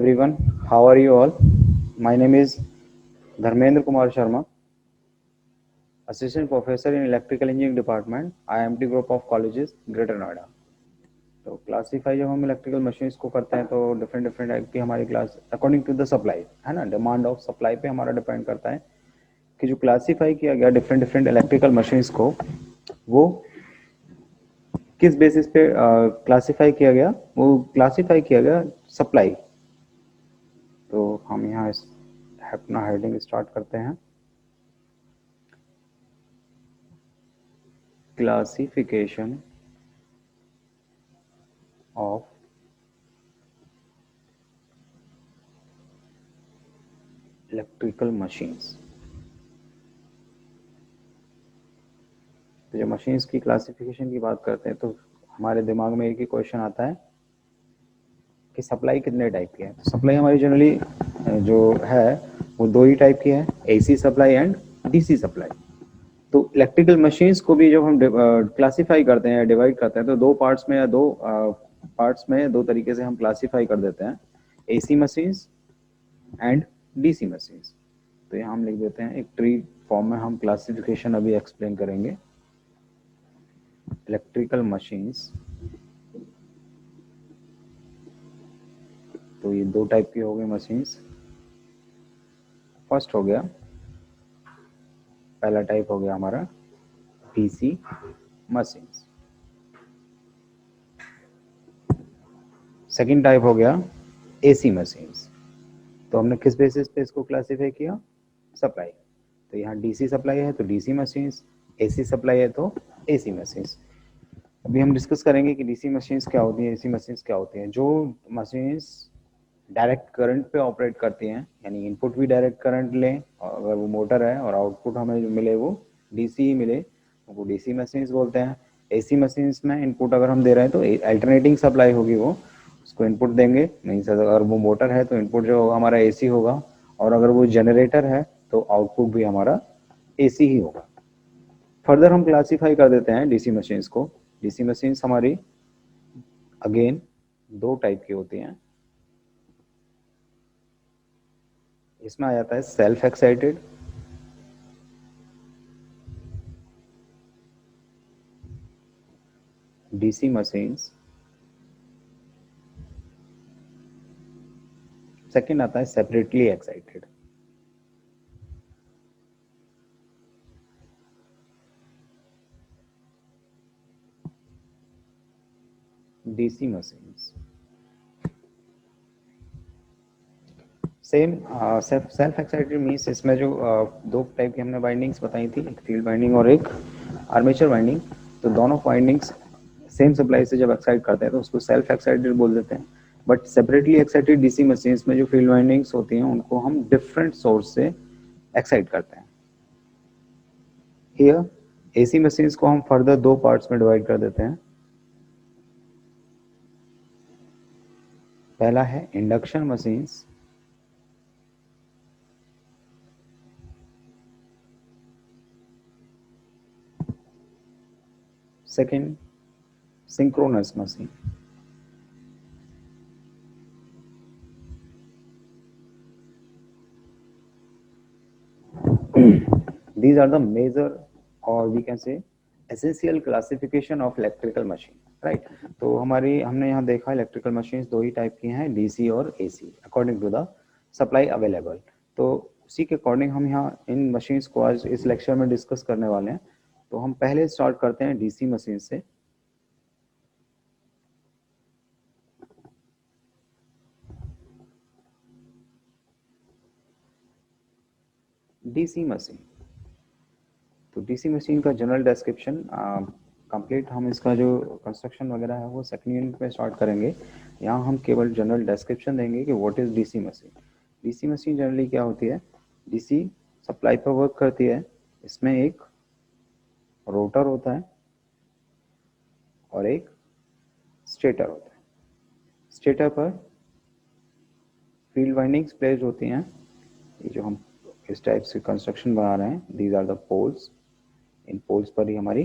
everyone, how are you all? My name is Dharmendra Kumar Sharma, Assistant Professor in Electrical Engineering Department, IMT Group of Colleges, Greater Noida. तो classify जब हम electrical machines को करते हैं तो different different type की हमारी class according to the supply है ना, डिमांड ऑफ सप्लाई पे हमारा डिपेंड करता है कि जो क्लासीफाई किया गया डिफरेंट डिफरेंट इलेक्ट्रिकल मशीन्स को वो किस बेसिस पे क्लासीफाई किया गया, वो क्लासीफाई किया गया सप्लाई। तो हम यहाँ अपना हेडिंग स्टार्ट करते हैं। Classification of electrical machines. तो जब मशीन्स की क्लासिफिकेशन की बात करते हैं तो हमारे दिमाग में एक ही क्वेश्चन आता है कि सप्लाई कितने टाइप की है। तो सप्लाई हमारी जनरली जो है वो दो ही टाइप की है, AC supply and DC supply. तो इलेक्ट्रिकल मशीन्स को भी जब हम क्लासिफाई करते हैं, डिवाइड करते हैं, तो दो पार्ट्स में या दो पार्ट्स में दो तरीके से हम क्लासिफाई कर देते हैं, AC machines and DC machines. तो यहाँ हम लिख देते हैं एक ट्री फॉर्म में, हम क्लासिफिकेशन अभी एक्सप्लेन करेंगे। इलेक्ट्रिकल मशीन्स, तो ये दो टाइप की हो गई मशीन्स। फर्स्ट हो गया, पहला टाइप हो गया हमारा डीसी मशीन्स। सेकंड टाइप हो गया एसी मशीन्स। तो हमने किस बेसिस पे इसको क्लासिफाई किया? सप्लाई। तो यहाँ डीसी सप्लाई है तो डीसी मशीन्स, एसी सप्लाई है तो एसी मशीन्स। अभी हम डिस्कस करेंगे कि डीसी मशीन्स क्या होती हैं, एसी मशीन्स क्या होती हैं। जो मशीन्स डायरेक्ट करंट पे ऑपरेट करती हैं, यानी इनपुट भी डायरेक्ट करंट लें और अगर वो मोटर है और आउटपुट हमें जो मिले वो डीसी ही मिले, वो डीसी मशीन्स बोलते हैं। एसी मशीन्स में इनपुट अगर हम दे रहे हैं तो अल्टरनेटिंग सप्लाई होगी, वो उसको इनपुट देंगे। नहीं सर, अगर वो मोटर है तो इनपुट जो होगा हमारा एसी होगा, और अगर वो जनरेटर है तो आउटपुट भी हमारा एसी ही होगा। फर्दर हम क्लासीफाई कर देते हैं डीसी मशीन्स को। डीसी मशीन्स हमारी अगेन दो टाइप की होती हैं। इसमें आ जाता है self excited DC machines, second आता है separately excited. DC machines same self excited means इसमें जो दो टाइप की हमने बाइंडिंग्स बताई थी, एक फील्ड बाइंडिंग और एक आर्मेचर बाइंडिंग। तो दोनों बाइंडिंग्स सेम सप्लाई से जब एक्साइट करते हैं तो उसको सेल्फ एक्साइटेड बोल देते हैं। But separately excited DC machines में जो फील्ड बाइंडिंग्स होती हैं उनको हम डिफरेंट सोर्स से एक्साइट करते हैं। हियर एसी मशीन्स को हम फर्दर दो पार्ट्स में डिवाइड कर देते हैं। पहला है induction machines, second synchronous machine. These are the major, or we can say essential classification of electrical machine, right? तो हमने यहाँ देखा इलेक्ट्रिकल मशीन्स दो ही टाइप की हैं, डीसी और AC, according to the supply available. तो उसी के अकॉर्डिंग हम यहाँ इन मशीन्स को आज इस लेक्चर में डिस्कस करने वाले हैं। तो हम पहले स्टार्ट करते हैं डीसी मशीन से। डीसी मशीन, तो डीसी मशीन का जनरल डिस्क्रिप्शन कंप्लीट हम इसका जो कंस्ट्रक्शन वगैरह है वो सेकंड यूनिट में स्टार्ट करेंगे। यहाँ हम केवल जनरल डिस्क्रिप्शन देंगे कि what is DC machine. DC machine generally क्या होती है? डीसी सप्लाई पर वर्क करती है। इसमें एक रोटर होता है और एक स्टेटर होता है। स्टेटर पर फील्ड वाइंडिंग्स प्लेस होती हैं। ये जो हम इस टाइप से कंस्ट्रक्शन बना रहे हैं, दीज आर द पोल्स। इन पोल्स पर ही हमारी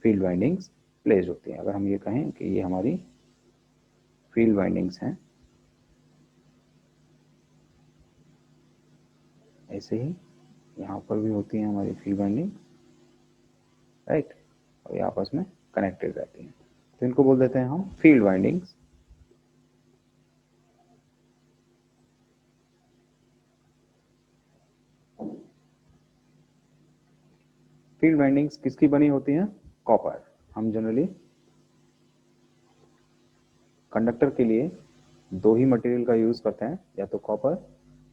फील्ड वाइंडिंग्स प्लेस होती हैं। अगर हम ये कहें कि ये हमारी फील्ड वाइंडिंग्स हैं, ऐसे ही यहाँ पर भी होती है हमारी फील्ड वाइंडिंग, राइट, और ये आपस में कनेक्टेड रहती हैं, तो इनको बोल देते हैं हम फील्ड वाइंडिंग्स। फील्ड वाइंडिंग्स किसकी बनी होती हैं? कॉपर। हम जनरली कंडक्टर के लिए दो ही मटेरियल का यूज़ करते हैं, या तो कॉपर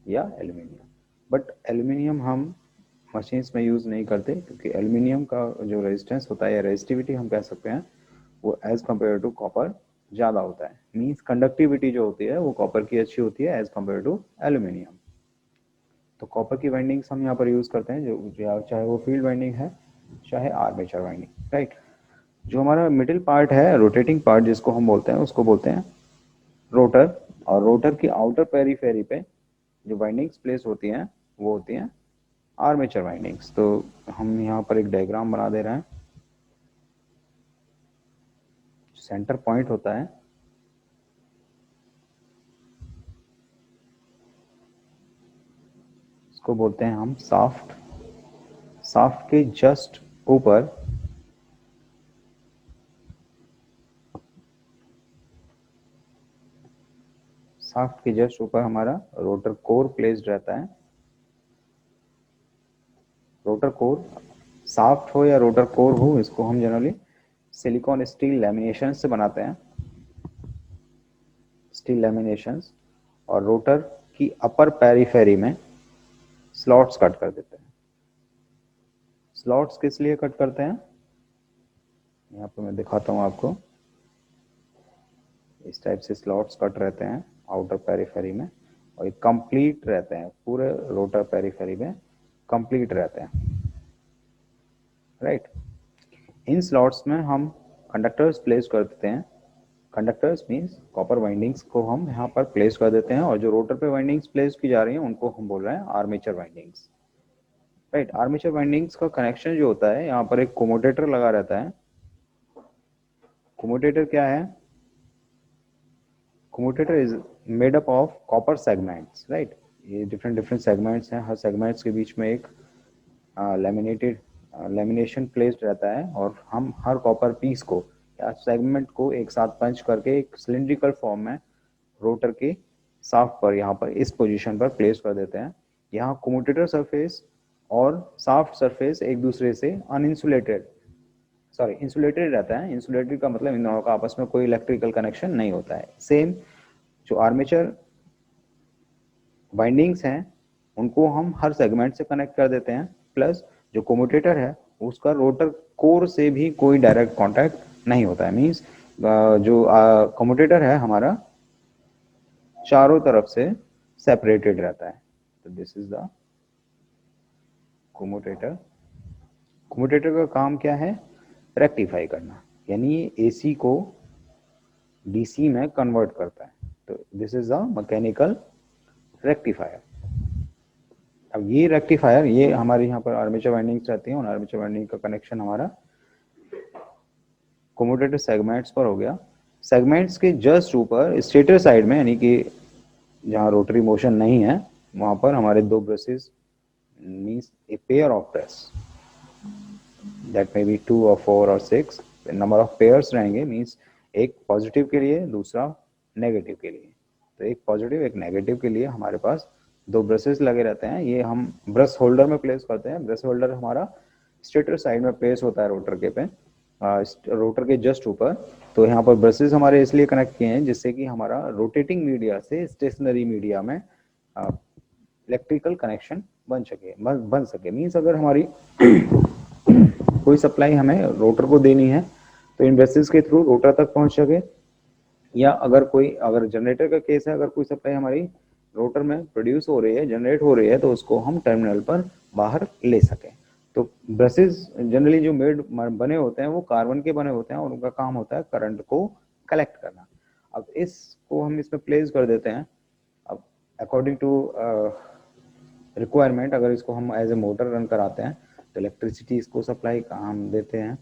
या एल्यूमिनियम, बट एल्यूमिनियम हम मशीन्स में यूज़ नहीं करते, क्योंकि एल्यूमिनियम का जो रेजिस्टेंस होता है या रेजिस्टिविटी हम कह सकते हैं, वो एज कम्पेयर टू कॉपर ज़्यादा होता है। मीन्स कंडक्टिविटी जो होती है वो कॉपर की अच्छी होती है एज कम्पेयर टू एल्यूमिनियम। तो कॉपर की वाइंडिंग्स हम यहाँ पर यूज़ करते हैं, जो चाहे वो फील्ड वाइंडिंग है चाहे आर्मेचर वाइंडिंग, राइट। जो हमारा मिडिल पार्ट है, रोटेटिंग पार्ट जिसको हम बोलते हैं, उसको बोलते हैं रोटर, और रोटर की आउटर पेरीफेरी पे जो वाइंडिंग्स प्लेस होती हैं वो होती हैं आर्मेचर वाइंडिंग्स। तो हम यहाँ पर एक डायग्राम बना दे रहे हैं। सेंटर पॉइंट होता है, इसको बोलते हैं हम शाफ्ट। शाफ्ट के जस्ट ऊपर शाफ्ट के जस्ट ऊपर हमारा रोटर कोर प्लेस्ड रहता है। रोटर कोर, शाफ्ट हो या रोटर कोर हो, इसको हम जनरली सिलिकॉन स्टील लैमिनेशन से बनाते हैं, स्टील लैमिनेशंस, और रोटर की अपर पेरीफेरी में स्लॉट्स कट कर देते हैं। स्लॉट्स किस लिए कट करते हैं, यहाँ पे मैं दिखाता हूँ आपको। इस टाइप से स्लॉट्स कट रहते हैं आउटर पेरीफेरी में, और ये कंप्लीट रहते हैं, पूरे रोटर पेरीफेरी में कंप्लीट रहते हैं, राइट। इन स्लॉट्स में हम कंडक्टर्स प्लेस कर देते हैं। कंडक्टर्स मीन्स कॉपर वाइंडिंग्स को हम यहाँ पर प्लेस कर देते हैं, और जो रोटर पे वाइंडिंग्स प्लेस की जा रही हैं उनको हम बोल रहे हैं armature windings, right. Armature windings का कनेक्शन जो होता है, यहाँ पर एक कोमोटेटर लगा रहता है। कोमोटेटर क्या है? Commutator is made up of copper segments, right. ये डिफरेंट डिफरेंट सेगमेंट्स हैं, हर सेगमेंट्स के बीच में एक लैमिनेटेड लैमिनेशन प्लेस्ड रहता है, और हम हर कॉपर पीस को या सेगमेंट को एक साथ पंच करके एक सिलिंड्रिकल फॉर्म में रोटर के शाफ्ट पर, यहाँ पर इस पोजीशन पर प्लेस कर देते हैं। यहाँ कोमोटेटर सरफेस और शाफ्ट सरफेस एक दूसरे से अनइंसुलेटेड, सॉरी इंसुलेटेड रहता है। इंसुलेटेड का मतलब इन दोनों का आपस में कोई इलेक्ट्रिकल कनेक्शन नहीं होता है। सेम जो आर्मेचर वाइंडिंग्स हैं उनको हम हर सेगमेंट से कनेक्ट कर देते हैं, प्लस जो कोमोटेटर है उसका रोटर कोर से भी कोई डायरेक्ट कांटेक्ट नहीं होता है। मींस जो कोमोटेटर है हमारा चारों तरफ से सेपरेटेड रहता है। तो दिस इज द कोमोटेटर। कोमोटेटर का काम क्या है? रेक्टिफाई करना, यानी ये एसी को डीसी में कन्वर्ट करता है। तो this is the mechanical rectifier. अब ये रेक्टिफायर, ये हमारे यहाँ पर आर्मेचर वाइंडिंग्स रहती हैं, और आर्मेचर वाइंडिंग का कनेक्शन हमारा कोमोटेटर सेगमेंट्स पर हो गया। सेगमेंट्स के जस्ट ऊपर स्टेटर साइड में, यानी कि जहाँ रोटरी मोशन नहीं है, वहाँ पर हमारे दो brushes means a pair of brush, that may be 2 और 4 और 6 नंबर ऑफ पेयर्स रहेंगे। मीन्स एक पॉजिटिव के लिए, दूसरा नेगेटिव के लिए। तो एक पॉजिटिव एक नेगेटिव के लिए हमारे पास दो ब्रशेस लगे रहते हैं। ये हम ब्रश होल्डर में प्लेस करते हैं। ब्रश होल्डर हमारा स्टेटर साइड में प्लेस होता है रोटर के पे, रोटर के जस्ट ऊपर। तो यहाँ पर ब्रशेस हमारे इसलिए कनेक्ट किए हैं जिससे कि हमारा रोटेटिंग मीडिया से स्टेशनरी मीडिया में इलेक्ट्रिकल कनेक्शन बन सके। मीन्स अगर हमारी कोई सप्लाई हमें रोटर को देनी है तो इन ब्रशेस के थ्रू रोटर तक पहुंच सके, या अगर जनरेटर का केस है, अगर कोई सप्लाई हमारी रोटर में प्रोड्यूस हो रही है, जनरेट हो रही है, तो उसको हम टर्मिनल पर बाहर ले सकें। तो ब्रशेस जनरली जो मेड बने होते हैं वो कार्बन के बने होते हैं, और उनका काम होता है करंट को कलेक्ट करना। अब इसको हम इसमें प्लेस कर देते हैं। अब अकॉर्डिंग टू रिक्वायरमेंट, अगर इसको हम एज ए मोटर रन कराते हैं तो इलेक्ट्रिसिटी इसको सप्लाई हम देते हैं,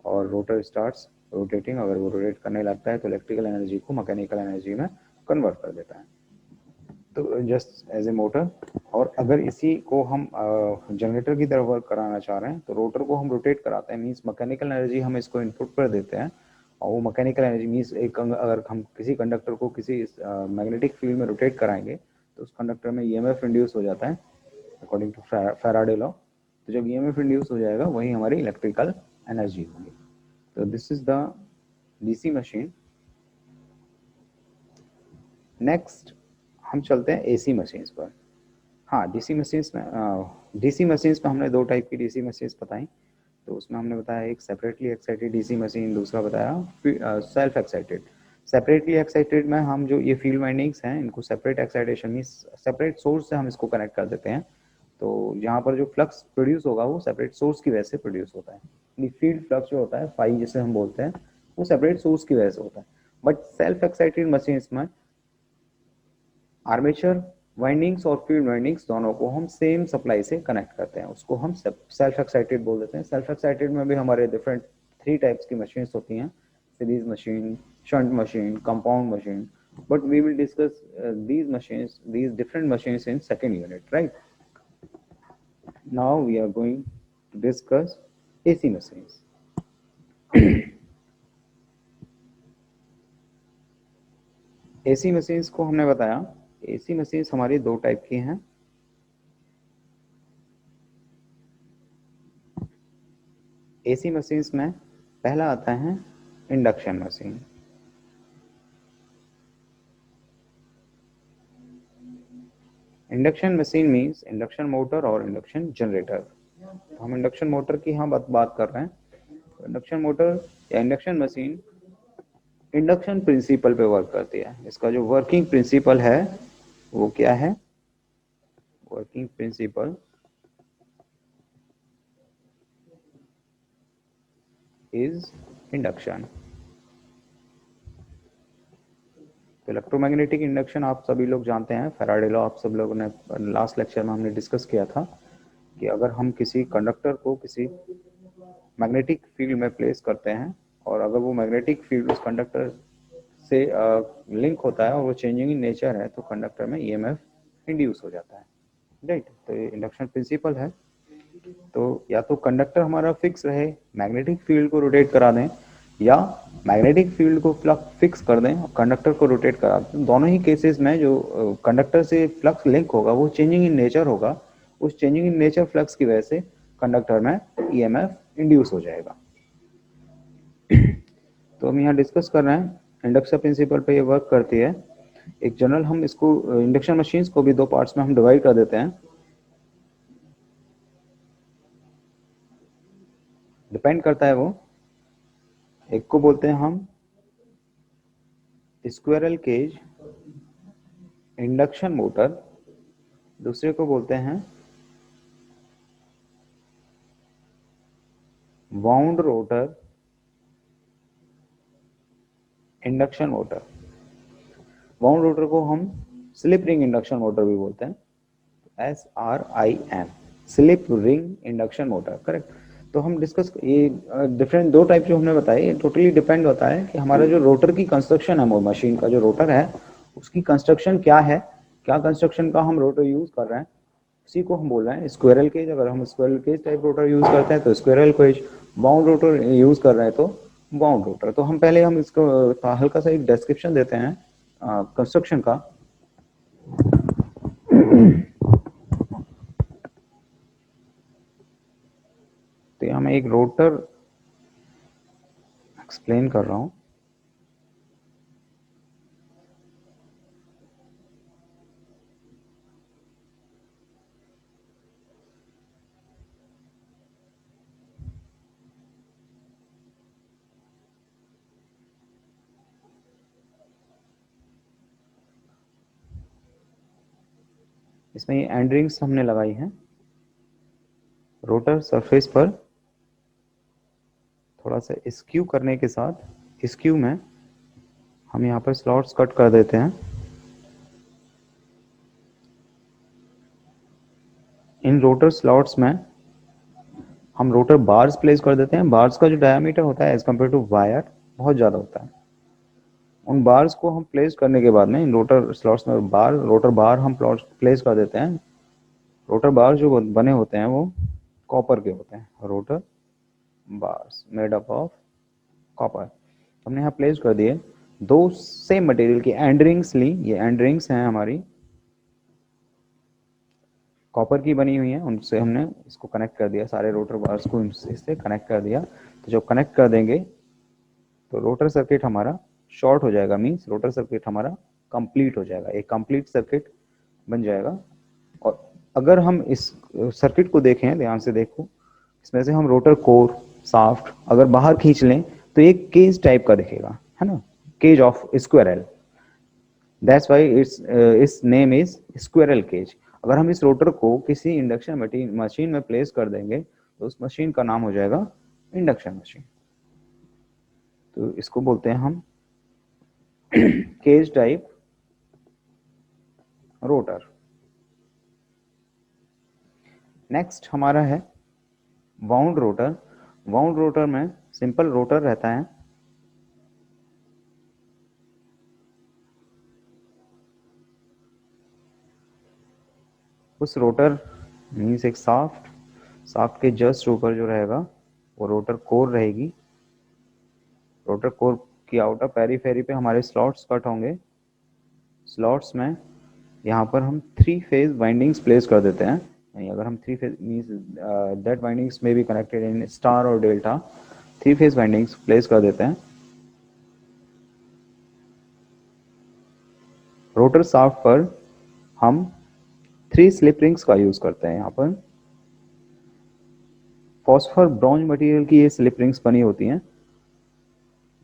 और रोटर स्टार्ट्स रोटेटिंग। अगर वो रोटेट करने लगता है तो इलेक्ट्रिकल एनर्जी को मैकेनिकल एनर्जी में कन्वर्ट कर देता है। तो जस्ट एज ए मोटर। और अगर इसी को हम जनरेटर की तरफ वर्क कराना चाह रहे हैं तो रोटर को हम रोटेट कराते हैं, मीन्स मैकेनिकल एनर्जी हम इसको इनपुट पर देते हैं, और वो मैकेनिकल एनर्जी मीन्स एक अगर हम किसी कंडक्टर को किसी मैग्नेटिक फील्ड में रोटेट कराएंगे तो उस कंडक्टर में ईएमएफ इंड्यूस हो जाता है अकॉर्डिंग टू फैराडे लॉ। तो जब ईएमएफ इंड्यूस हो जाएगा वही हमारी इलेक्ट्रिकल एनर्जी होगी। तो this is the DC machine. Next हम चलते हैं एसी मशीन्स पर। हाँ, डीसी मशीन्स में हमने दो टाइप की डीसी मशीन्स बताई। तो उसमें हमने बताया एक सेपरेटली एक्साइटेड डीसी मशीन, दूसरा बताया सेल्फ एक्साइटेड। सेपरेटली एक्साइटेड में हम जो ये फील्ड वाइंडिंग्स हैं इनको separate excitation mean separate source से हम इसको कनेक्ट कर देते हैं। तो यहाँ पर जो फ्लक्स प्रोड्यूस होगा वो सेपरेट सोर्स की वजह से प्रोड्यूस होता है। फील्ड फ्लक्स जो होता है फाई जिसे हम बोलते हैं वो सेपरेट सोर्स की वजह से होता है। बट सेल्फ एक्साइटेड मशीन्स में आर्मेचर वाइंडिंग्स और फील्ड वाइंडिंग्स दोनों को हम सेम सप्लाई से कनेक्ट करते हैं, उसको हम सेल्फ एक्साइटेड बोल देते हैं। सेल्फ एक्साइटेड में भी हमारे डिफरेंट 3 टाइप्स की मशीन्स होती हैं, series machine, shunt machine, compound machine. But we will discuss these different machines in second unit, right? Now we are going to discuss AC machines. AC machines को हमने बताया, AC machines हमारी 2 type की हैं। AC machines में पहला आता है induction machine. Induction machine means induction motor और इंडक्शन जनरेटर। तो हम इंडक्शन मोटर की यहाँ बात कर रहे हैं। तो इंडक्शन मोटर या इंडक्शन मशीन इंडक्शन प्रिंसिपल पे वर्क करती है। इसका जो वर्किंग प्रिंसिपल है वो क्या है? Working principle is induction. तो इलेक्ट्रोमैग्नेटिक इंडक्शन आप सभी लोग जानते हैं, फैराडे लॉ आप सब लोगों ने लास्ट लेक्चर में हमने डिस्कस किया था कि अगर हम किसी कंडक्टर को किसी मैग्नेटिक फील्ड में प्लेस करते हैं और अगर वो मैग्नेटिक फील्ड उस कंडक्टर से लिंक होता है और वो चेंजिंग इन नेचर है तो कंडक्टर में ईएमएफ इंड्यूस हो जाता है, राइट? तो ये इंडक्शन प्रिंसिपल है। तो या तो कंडक्टर हमारा फिक्स रहे, मैग्नेटिक फील्ड को रोटेट करा दें, या मैग्नेटिक फील्ड को फ्लक्स फिक्स कर दें और कंडक्टर को रोटेट करा दें। दोनों ही केसेस में जो कंडक्टर से फ्लक्स लिंक होगा वो चेंजिंग इन नेचर होगा, उस चेंजिंग इन नेचर फ्लक्स की वजह से कंडक्टर में ईएमएफ इंड्यूस हो जाएगा। तो हम यहाँ डिस्कस कर रहे हैं इंडक्शन प्रिंसिपल पे ये वर्क करती है। एक जनरल हम इसको इंडक्शन मशीन्स को भी 2 पार्ट्स में हम डिवाइड कर देते हैं। डिपेंड करता है वो, एक को बोलते हैं हम स्क्विरल केज इंडक्शन मोटर, दूसरे को बोलते हैं wound rotor induction motor. Wound rotor को हम स्लिप रिंग इंडक्शन मोटर भी बोलते हैं, SRIM, slip ring induction motor, correct. तो हम डिस्कस ये डिफरेंट 2 टाइप जो हमने बताए, ये टोटली डिपेंड होता है कि हमारा जो रोटर की कंस्ट्रक्शन है, वो मशीन का जो रोटर है उसकी कंस्ट्रक्शन क्या है, क्या कंस्ट्रक्शन का हम रोटर यूज कर रहे हैं, उसी को हम बोल रहे हैं स्क्विरल केज। अगर हम squirrel cage type rotor use करते हैं तो squirrel cage, bound rotor use कर रहे हैं तो बाउंड रोटर। तो हम पहले हम इसको हल्का सा एक डिस्क्रिप्शन देते हैं कंस्ट्रक्शन का। तो यहाँ मैं एक रोटर एक्सप्लेन कर रहा हूँ। इसमें ये एंड रिंग्स हमने लगाई हैं रोटर सरफेस पर, थोड़ा सा स्क्यू करने के साथ स्क्यू में हम यहाँ पर स्लॉट्स कट कर देते हैं। इन रोटर स्लॉट्स में हम रोटर बार्स प्लेस कर देते हैं। बार्स का जो डायमीटर होता है एज कम्पेयर टू वायर बहुत ज़्यादा होता है। उन बार्स को हम प्लेस करने के बाद में इन रोटर स्लॉट्स में रोटर बार हम प्लेस कर देते हैं। रोटर बार जो बने होते हैं वो कॉपर के होते हैं, rotor bars made up of copper. हमने यहाँ प्लेस कर दिए। दो सेम मटेरियल की एंड रिंग्स ली, ये एंड रिंग्स हैं हमारी कॉपर की बनी हुई है, उनसे हमने इसको कनेक्ट कर दिया, सारे रोटर बार्स को इससे कनेक्ट कर दिया। तो जब कनेक्ट कर देंगे तो रोटर सर्किट हमारा शॉर्ट हो जाएगा, मीन्स रोटर सर्किट हमारा कंप्लीट हो जाएगा, एक कंप्लीट सर्किट बन जाएगा। और अगर हम इस सर्किट को देखें, ध्यान से देखो, इसमें से हम रोटर कोर साफ्ट अगर बाहर खींच लें तो एक केज टाइप का दिखेगा, है ना, cage of squirrel. That's why its name is squirrel cage. अगर हम इस रोटर को किसी इंडक्शन मशीन में प्लेस कर देंगे तो उस मशीन का नाम हो जाएगा इंडक्शन मशीन। तो इसको बोलते हैं हम केज टाइप रोटर। नेक्स्ट हमारा है वाउंड रोटर। वाउंड रोटर में सिंपल रोटर रहता है, उस रोटर मीन्स एक साफ्ट के जस्ट ऊपर जो रहेगा वो रोटर कोर रहेगी। रोटर कोर की आउटर पेरीफेरी पे हमारे स्लॉट्स कट होंगे। स्लॉट्स में यहाँ पर हम 3 फेज वाइंडिंग्स प्लेस कर देते हैं। नहीं, अगर हम 3 फेज मीन्स दैट वाइंडिंग्स में बी कनेक्टेड इन स्टार और डेल्टा, 3 फेज वाइंडिंग्स प्लेस कर देते हैं। रोटर शाफ्ट पर हम 3 स्लिप रिंग्स का यूज करते हैं। यहाँ पर फॉस्फर ब्रॉन्ज मटेरियल की ये स्लिप रिंग्स बनी होती हैं,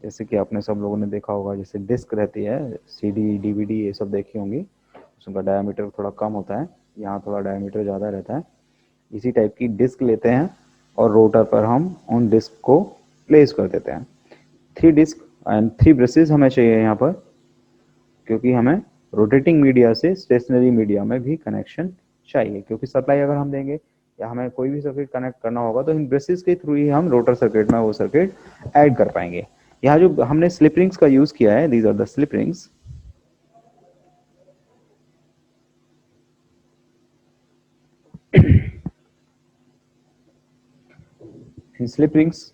जैसे कि आपने सब लोगों ने देखा होगा, जैसे डिस्क रहती है, सीडी डीवीडी ये सब देखी होंगी, उसका डायमीटर थोड़ा कम होता है, यहाँ थोड़ा डायमीटर ज़्यादा रहता है। इसी टाइप की डिस्क लेते हैं और रोटर पर हम उन डिस्क को प्लेस कर देते हैं। 3 डिस्क एंड 3 ब्रशेस हमें चाहिए यहाँ पर, क्योंकि हमें रोटेटिंग मीडिया से स्टेशनरी मीडिया में भी कनेक्शन चाहिए, क्योंकि सप्लाई अगर हम देंगे या हमें कोई भी सर्किट कनेक्ट करना होगा तो इन ब्रशेस के थ्रू ही हम रोटर सर्किट में वो सर्किट ऐड कर पाएंगे। यहाँ जो हमने स्लिप रिंग्स का यूज किया है, these are the slip rings. Slip rings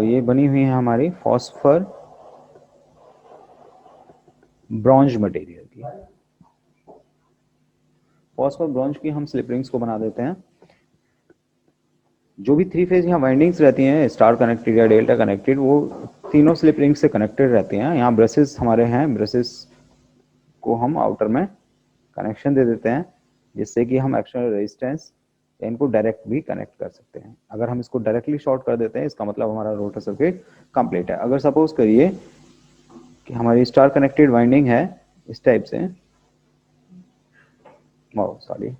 ये बनी हुई है हमारी फॉस्फर ब्रॉन्ज मटेरियल की। फॉस्फर ब्रॉन्ज की हम स्लिप रिंग्स को बना देते हैं। जो भी 3 फेज यहाँ वाइंडिंग्स रहती हैं, स्टार कनेक्टेड या डेल्टा कनेक्टेड, वो तीनों स्लिप रिंग्स से कनेक्टेड रहती हैं। यहाँ ब्रशेस हमारे हैं, ब्रशेस को हम आउटर में कनेक्शन दे देते हैं, जिससे कि हम एक्सटर्नल रेजिस्टेंस या इनको डायरेक्ट भी कनेक्ट कर सकते हैं। अगर हम इसको डायरेक्टली शॉर्ट कर देते हैं, इसका मतलब हमारा रोटर सर्किट कंप्लीट है। अगर सपोज करिए कि हमारी स्टार कनेक्टेड वाइंडिंग है इस टाइप से, सॉरी,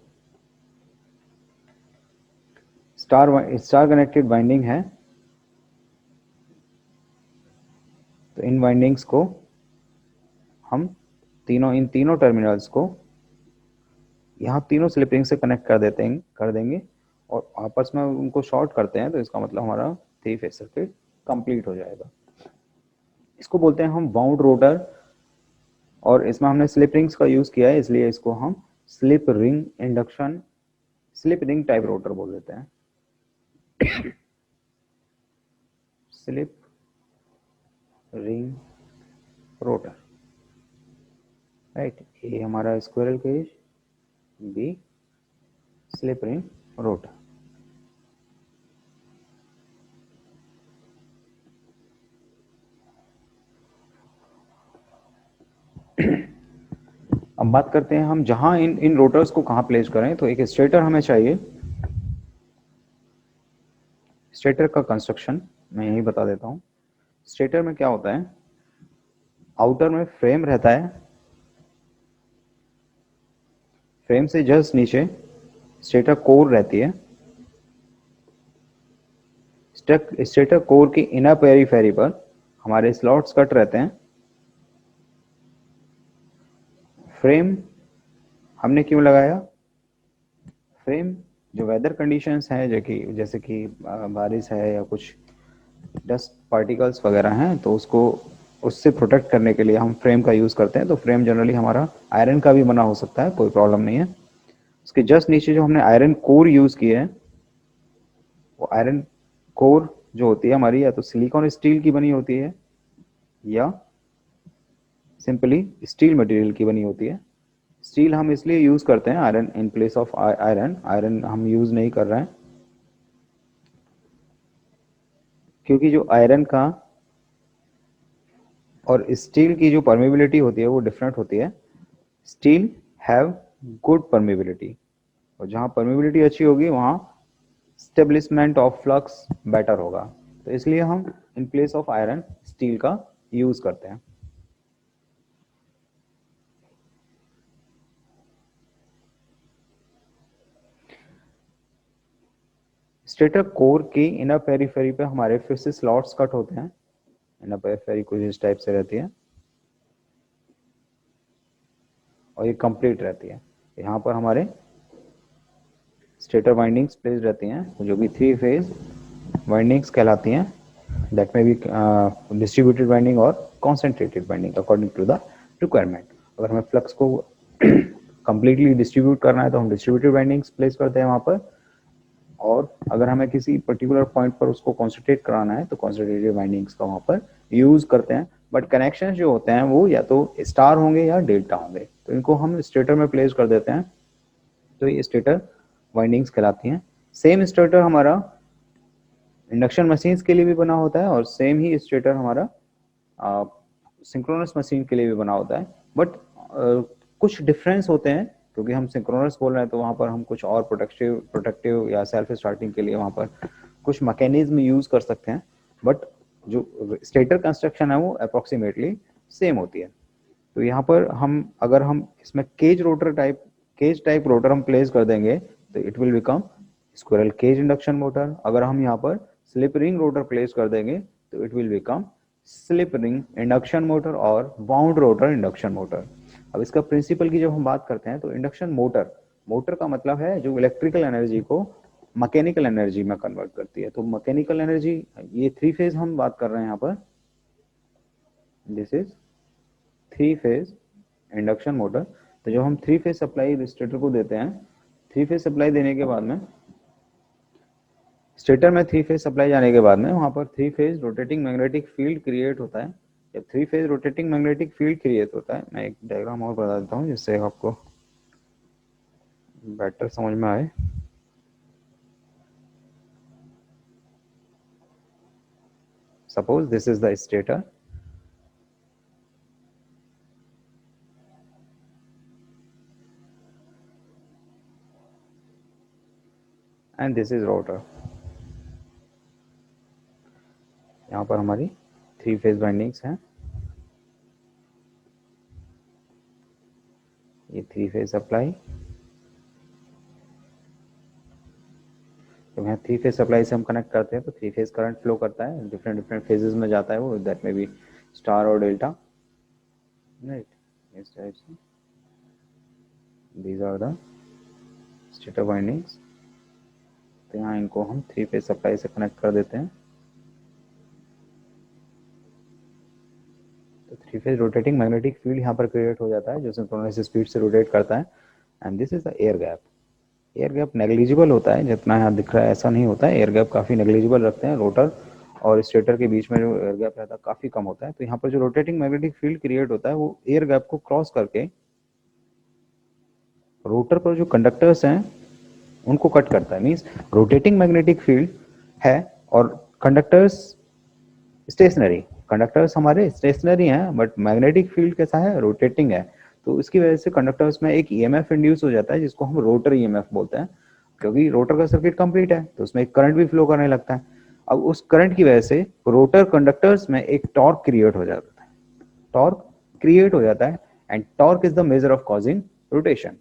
स्टार कनेक्टेड वाइंडिंग है, तो इन वाइंडिंग्स को हम इन तीनों टर्मिनल्स को यहाँ तीनों स्लिप रिंग से कनेक्ट कर देंगे और आपस में उनको शॉर्ट करते हैं, तो इसका मतलब हमारा 3 फेज सर्किट कंप्लीट हो जाएगा। इसको बोलते हैं हम वाउंड रोटर, और इसमें हमने स्लिप रिंग्स का यूज किया है, इसलिए इसको हम स्लिप रिंग टाइप रोटर बोल देते हैं। Slip ring rotor, right. A हमारा squirrel cage, B slip ring rotor. अब बात करते हैं हम जहां इन रोटर्स को कहां प्लेस करें। तो एक स्टेटर हमें चाहिए। स्टेटर का कंस्ट्रक्शन मैं यही बता देता हूं। स्टेटर में क्या होता है, आउटर में फ्रेम रहता है, फ्रेम से जस्ट नीचे स्टेटर कोर रहती है। स्टेटर कोर की इनर पेरीफेरी पर हमारे स्लॉट्स कट रहते हैं। फ्रेम हमने क्यों लगाया, फ्रेम जो वेदर कंडीशंस हैं, जैसे कि बारिश है या कुछ डस्ट पार्टिकल्स वगैरह हैं, तो उसको उससे प्रोटेक्ट करने के लिए हम फ्रेम का यूज़ करते हैं। तो फ्रेम जनरली हमारा आयरन का भी बना हो सकता है, कोई प्रॉब्लम नहीं है। उसके जस्ट नीचे जो हमने आयरन कोर यूज़ किया है, वो आयरन कोर जो होती है हमारी, या तो सिलिकॉन स्टील की बनी होती है या सिंपली स्टील मटेरियल की बनी होती है। स्टील हम इसलिए यूज़ करते हैं iron in place of iron, iron हम यूज़ नहीं कर रहे हैं क्योंकि जो आयरन का और स्टील की जो परमेबिलिटी होती है वो डिफरेंट होती है। स्टील हैव गुड परमेबिलिटी, और जहाँ परमेबिलिटी अच्छी होगी वहाँ स्टेब्लिशमेंट ऑफ फ्लक्स बेटर होगा। तो इसलिए हम in place of iron steel का यूज़ करते हैं। स्टेटर कोर की इनर पेरीफेरी पे हमारे फिर से स्लॉट्स कट होते हैं। इनर पेरीफेरी कुछ इस टाइप से रहती है और ये कंप्लीट रहती है। यहाँ पर हमारे स्टेटर वाइंडिंग्स प्लेस रहती हैं जो कि 3 फेज वाइंडिंग्स कहलाती हैं। That may be distributed winding और concentrated winding according to the requirement. अगर हमें फ्लक्स को कंप्लीटली डिस्ट्रीब्यूट करना है तो हम डिस्ट्रीब्यूटेड वाइंडिंग्स प्लेस करते हैं वहाँ पर, और अगर हमें किसी पर्टिकुलर पॉइंट पर उसको कॉन्सेंट्रेट कराना है तो कॉन्सेंट्रेटेड वाइंडिंग्स का वहाँ पर यूज़ करते हैं। बट कनेक्शन जो होते हैं वो या तो स्टार होंगे या डेल्टा होंगे, तो इनको हम स्टेटर में प्लेस कर देते हैं। तो ये स्टेटर वाइंडिंग्स कहलाती हैं। सेम स्टेटर हमारा इंडक्शन मशीन्स के लिए भी बना होता है और सेम ही स्टेटर हमारा सिंक्रोनस मशीन के लिए भी बना होता है। बट कुछ डिफरेंस होते हैं, क्योंकि हम सिंक्रोनस बोल रहे हैं तो वहाँ पर हम कुछ और प्रोटेक्टिव प्रोटेक्टिव या सेल्फ स्टार्टिंग के लिए वहाँ पर कुछ मैकेनिज्म यूज़ कर सकते हैं। बट जो स्टेटर कंस्ट्रक्शन है वो अप्रोक्सीमेटली सेम होती है। तो यहाँ पर हम अगर हम इसमें केज टाइप रोटर हम प्लेस कर देंगे तो it will become squirrel cage induction motor. अगर हम यहाँ पर स्लिप रिंग रोटर प्लेस कर देंगे तो it will become slip ring induction motor और वाउंड रोटर इंडक्शन मोटर। अब इसका प्रिंसिपल की जब हम बात करते हैं तो इंडक्शन मोटर, मोटर का मतलब है जो इलेक्ट्रिकल एनर्जी को मैकेनिकल एनर्जी में कन्वर्ट करती है। तो मैकेनिकल एनर्जी, ये 3 फेज हम बात कर रहे हैं यहाँ पर, this is 3 phase induction motor. तो जब हम 3 फेज सप्लाई स्टेटर को देते हैं, 3 फेज सप्लाई देने के बाद में स्टेटर में 3 फेज सप्लाई जाने के बाद में वहां पर 3 phase rotating magnetic field create होता है। जब 3 phase rotating magnetic field create होता है, मैं एक डायग्राम और बता देता हूँ जिससे आपको बेटर समझ में आए। Suppose this is the stator and this is rotor. यहाँ पर हमारी 3 फेज वाइंडिंग्स हैं, ये 3 फेज सप्लाई। तो यहाँ 3 फेज सप्लाई से हम कनेक्ट करते हैं तो 3 फेज करंट फ्लो करता है, डिफरेंट डिफरेंट फेजेस में जाता है वो, दैट में बी स्टार और डेल्टा, राइट। इस टाइप से these are the stator windings. तो यहाँ इनको हम 3 फेज सप्लाई से कनेक्ट कर देते हैं। तो 3 फेज रोटेटिंग मैग्नेटिक फील्ड यहाँ पर क्रिएट हो जाता है जो सिंक्रोनस स्पीड से रोटेट करता है। And this is the air gap. Air gap negligible होता है, जितना यहाँ दिख रहा है ऐसा नहीं होता है। एयर गैप काफ़ी नेग्लिजिबल रखते हैं, रोटर और स्टेटर के बीच में जो एयर गैप रहता है काफ़ी कम होता है। तो यहाँ पर जो रोटेटिंग मैग्नेटिक फील्ड क्रिएट होता है वो एयर गैप को क्रॉस करके रोटर पर जो कंडक्टर्स हैं उनको कट करता है। मीन्स रोटेटिंग मैग्नेटिक फील्ड है और कंडक्टर्स स्टेशनरी, कंडक्टर्स हमारे स्टेशनरी हैं, बट मैग्नेटिक फील्ड कैसा है, रोटेटिंग है। तो इसकी वजह से कंडक्टर्स में एक ईएमएफ इंड्यूस हो जाता है जिसको हम रोटर ईएमएफ बोलते हैं, क्योंकि रोटर का सर्किट कंप्लीट है तो उसमें एक करंट भी फ्लो करने लगता है। अब उस करंट की वजह से रोटर कंडक्टर्स में एक टॉर्क क्रिएट हो जाता है, टॉर्क क्रिएट हो जाता है। And torque is the measure of causing rotation,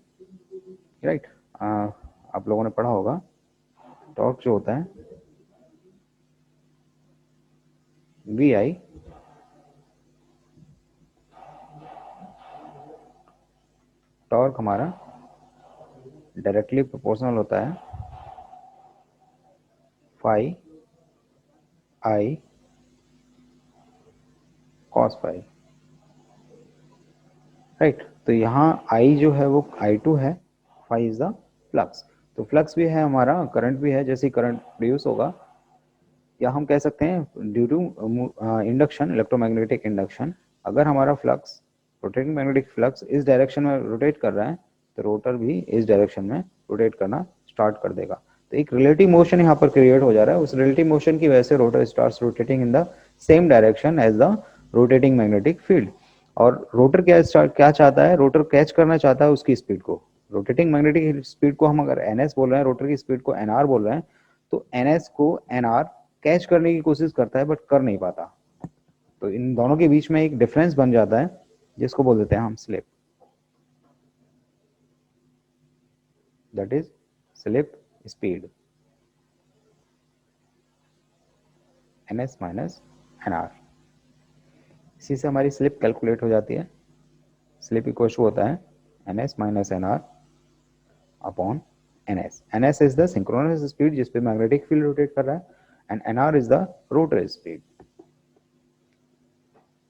right. आप लोगों ने पढ़ा होगा टॉर्क जो होता है वी आई, टॉर्क हमारा डायरेक्टली प्रोपोर्शनल होता है फाई आई cos phi, राइट। तो यहाँ I जो है वो I2 है, phi इज द फ्लक्स। तो फ्लक्स भी है हमारा, करंट भी है, जैसे करंट प्रोड्यूस होगा, या हम कह सकते हैं due to induction, electromagnetic induction, अगर हमारा फ्लक्स, रोटेटिंग मैग्नेटिक फ्लक्स इस डायरेक्शन में रोटेट कर रहा है तो रोटर भी इस डायरेक्शन में रोटेट करना स्टार्ट कर देगा। तो एक रिलेटिव मोशन यहाँ पर क्रिएट हो जा रहा है, उस रिलेटिव मोशन की वजह से rotor starts rotating in the same direction as the rotating magnetic field. और रोटर क्या चाहता है, रोटर कैच करना चाहता है उसकी स्पीड को, रोटेटिंग मैग्नेटिक स्पीड को हम अगर ns बोल रहे हैं, रोटर की स्पीड को nr बोल रहे हैं, तो ns को nr कैच करने की कोशिश करता है बट कर नहीं पाता। तो इन दोनों के बीच में एक डिफरेंस बन जाता है जिसको बोल देते हैं हम slip, that is slip speed, ns minus nr। इसी से हमारी स्लिप कैलकुलेट हो जाती है। स्लिप इक्वल टू होता है ns minus nr upon ns। ns is the synchronous speed जिस पे मैग्नेटिक फील्ड रोटेट कर रहा है, and nr is the rotor speed.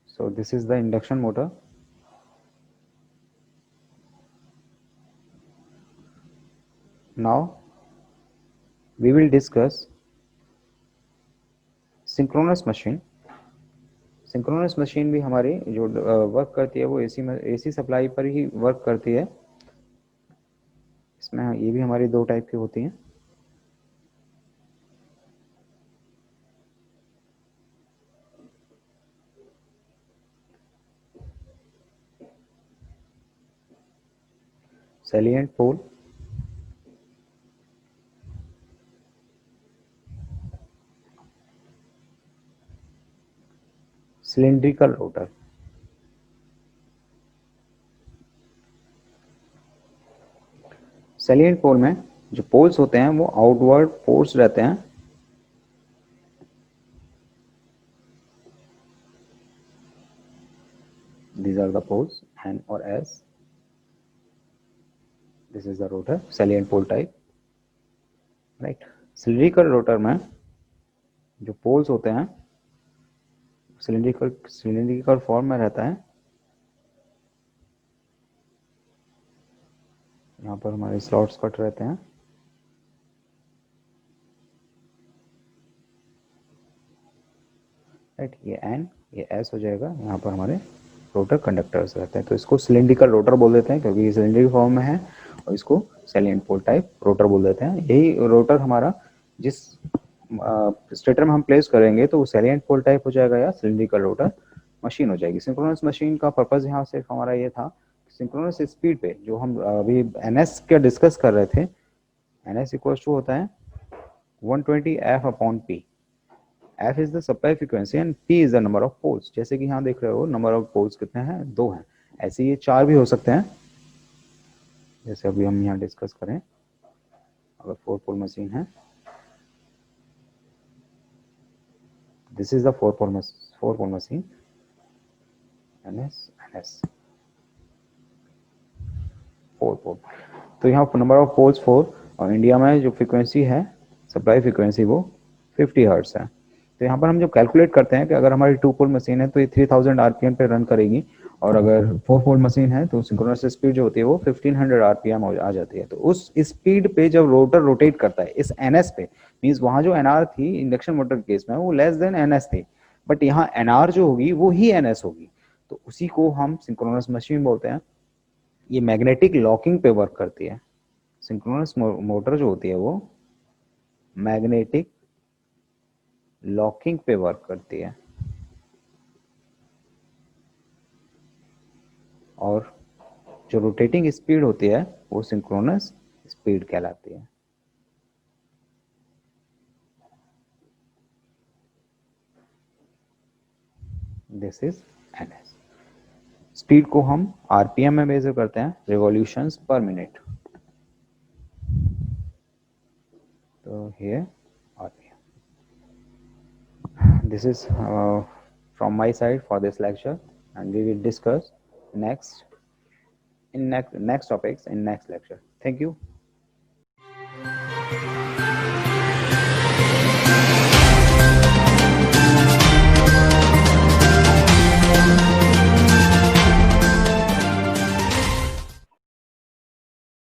So this is the induction motor. Now we will discuss synchronous machine। Synchronous machine भी हमारी जो work करती है वो एसी सप्लाई पर ही वर्क करती है। इसमें ये भी हमारी दो टाइप की होती हैं। सैलिएंट पोल, सिलिंड्रिकल रोटर। सैलिएंट पोल में जो पोल्स होते हैं वो आउटवर्ड फोर्स रहते हैं, these are the poles N और S, this is the rotor salient pole type, right। Cylindrical rotor में जो पोल्स होते हैं सिलिंड्रिकल फॉर्म में रहता है। यहाँ पर हमारे स्लॉट्स कट रहते हैं, राइट। ये एन, ये एस हो जाएगा। यहाँ पर हमारे रोटर कंडक्टर्स रहते हैं, तो इसको सिलिंड्रिकल रोटर बोल देते हैं क्योंकि ये सिलिंड्रिकल फॉर्म में है, और इसको सैलिएंट पोल टाइप रोटर बोल देते हैं। यही रोटर हमारा जिस स्टेटर में हम प्लेस करेंगे तो वो सैलिएंट पोल टाइप हो जाएगा या सिलिंड्रिकल रोटर मशीन हो जाएगी। सिंक्रोनस मशीन का पर्पज यहाँ सिर्फ हमारा ये था, सिंक्रोनस स्पीड पे जो हम अभी एनएस का डिस्कस कर रहे थे, एनएस इक्वल टू होता है 120 F upon P. F is the supply frequency and P is the number of poles। जैसे कि यहाँ देख रहे हो नंबर ऑफ पोल्स कितने हैं, 2 हैं। ऐसे ये 4 भी हो सकते हैं, जैसे अभी हम यहाँ डिस्कस करें। अगर 4 पोल मशीन है, this is the 4 pole machine, NS NS 4 pole. तो यहाँ नंबर ऑफ पोल्स 4, और इंडिया में जो फ्रीक्वेंसी है सप्लाई फ्रीक्वेंसी वो 50 हर्ट्ज है। तो यहाँ पर हम जब कैलकुलेट करते हैं कि अगर हमारी 2 पोल मशीन है तो ये 3000 आरपीएम पे रन करेगी, और अगर 4 पोल मशीन है तो सिंक्रोनस स्पीड जो होती है वो 1500 आरपीएम आ जाती है। तो उस स्पीड पे जब रोटर रोटेट करता है इस एनएस पे, मीन्स वहाँ जो एनआर थी इंडक्शन मोटर के केस में वो लेस देन एनएस थी, बट यहाँ एनआर जो होगी वो ही एनएस होगी, तो उसी को हम सिंक्रोनस मशीन बोलते हैं। ये मैग्नेटिक लॉकिंग पे वर्क करती है। सिंक्रोनस मोटर जो होती है वो मैग्नेटिक लॉकिंग पे वर्क करती है, और जो रोटेटिंग स्पीड होती है वो सिंक्रोनस स्पीड कहलाती है। This is NS. स्पीड को हम आरपीएम में मेजर करते हैं, रिवॉल्यूशंस पर मिनट। तो here RPM. This is from my side for this lecture, and we will discuss next topics in next lecture. Thank you.